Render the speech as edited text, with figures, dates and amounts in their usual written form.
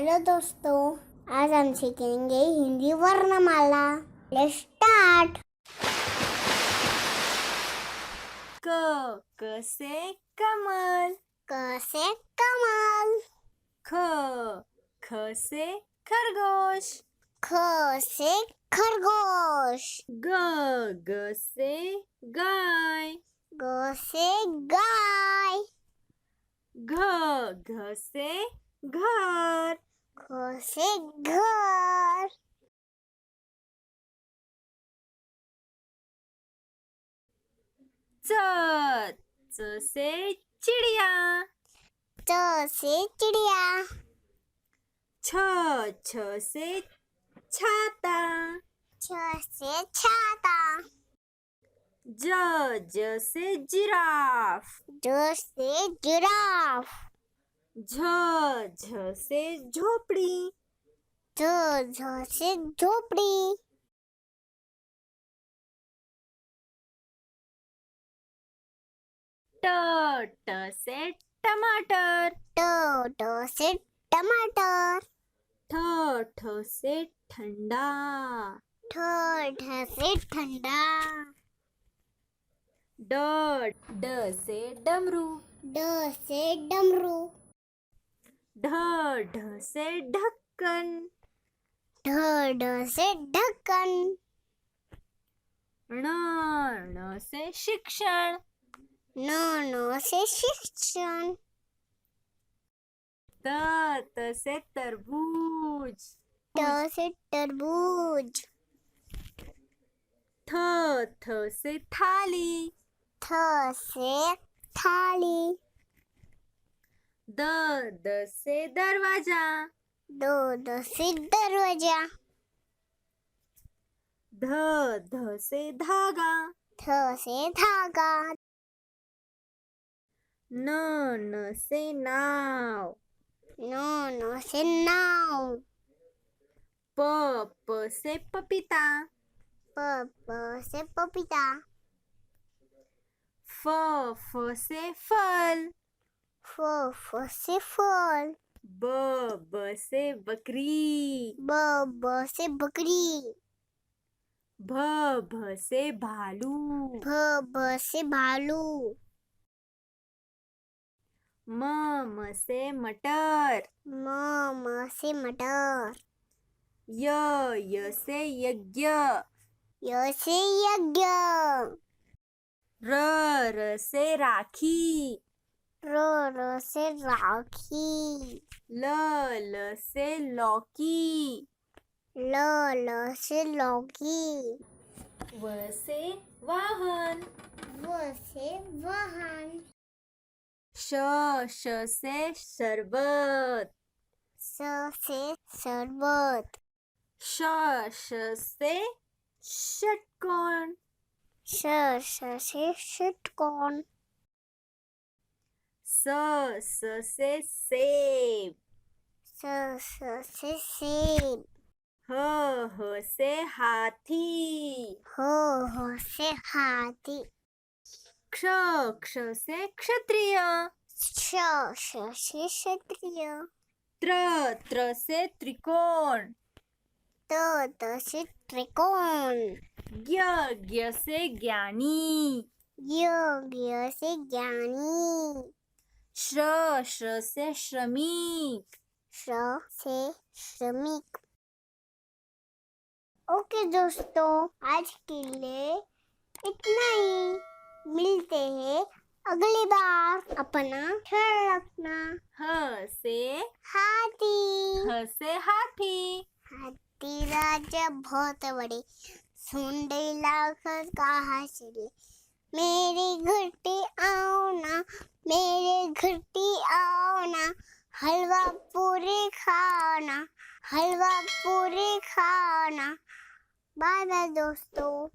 Hello दोस्तों, आज हम सीखेंगे हिंदी वर्णमाला। Let's start. क से कमल, क से कमल, ख से खरगोश, ख से खरगोश, ग से गाय, ग से गाय, घ से घर, घ से घर, च से चिड़िया, च से चिड़िया, छ से छाता, छ से छाता, ज से जिराफ, ज से जिराफ, झ से झोपड़ी, झ से झोपड़ी, ट से टमाटर, ट से टमाटर, ठ से ठंडा, ठ से ठंडा, ड से डमरू, ड से डमरू, ढ से ढक्कन, ढ से ढक्कन, ण से शिक्षण, न से शिक्षण, त से तरबूज, त से तरबूज, थ से थाली, थ से थाली, द से दरवाजा, द से दरवाजा, ध से धागा, थ से धागा, न से नाव, न से नाव, प से पपीता, प से पपीता, फ से फल, फ से फल, ब से बकरी, ब से बकरी, भ से भालू, भ से भालू, म से मटर, म से मटर, य से यज्ञ, य से यज्ञ, र से राखी, र से राखी, ल से लौकी, ल से लौकी, व से वाहन, व से वाहन, श से शरबत, स से शरबत, श से षटकोण, श से षटकोण, स से सेब, स से सेब, ह से हाथी, ह से हाथी, क्ष से क्षत्रिय, श से क्षत्रिय, त्र से त्रिकोण, त से त्रिकोण, ज्ञ से ज्ञानी, य से ज्ञानी, श्र से श्रमिक, श से श्रमिक। ओके दोस्तों, आज के लिए इतना ही। मिलते हैं अगली बार। अपना ख्याल रखना। ह से हाथी, हाथी, हाथी राजा बहुत बड़े, सुन लाकर कहा चले, मेरे घर पे आओ ना, मेरे घर पे आओ ना, हलवा पूरी खाना, हलवा पूरी खाना। बाय बाय दोस्तों।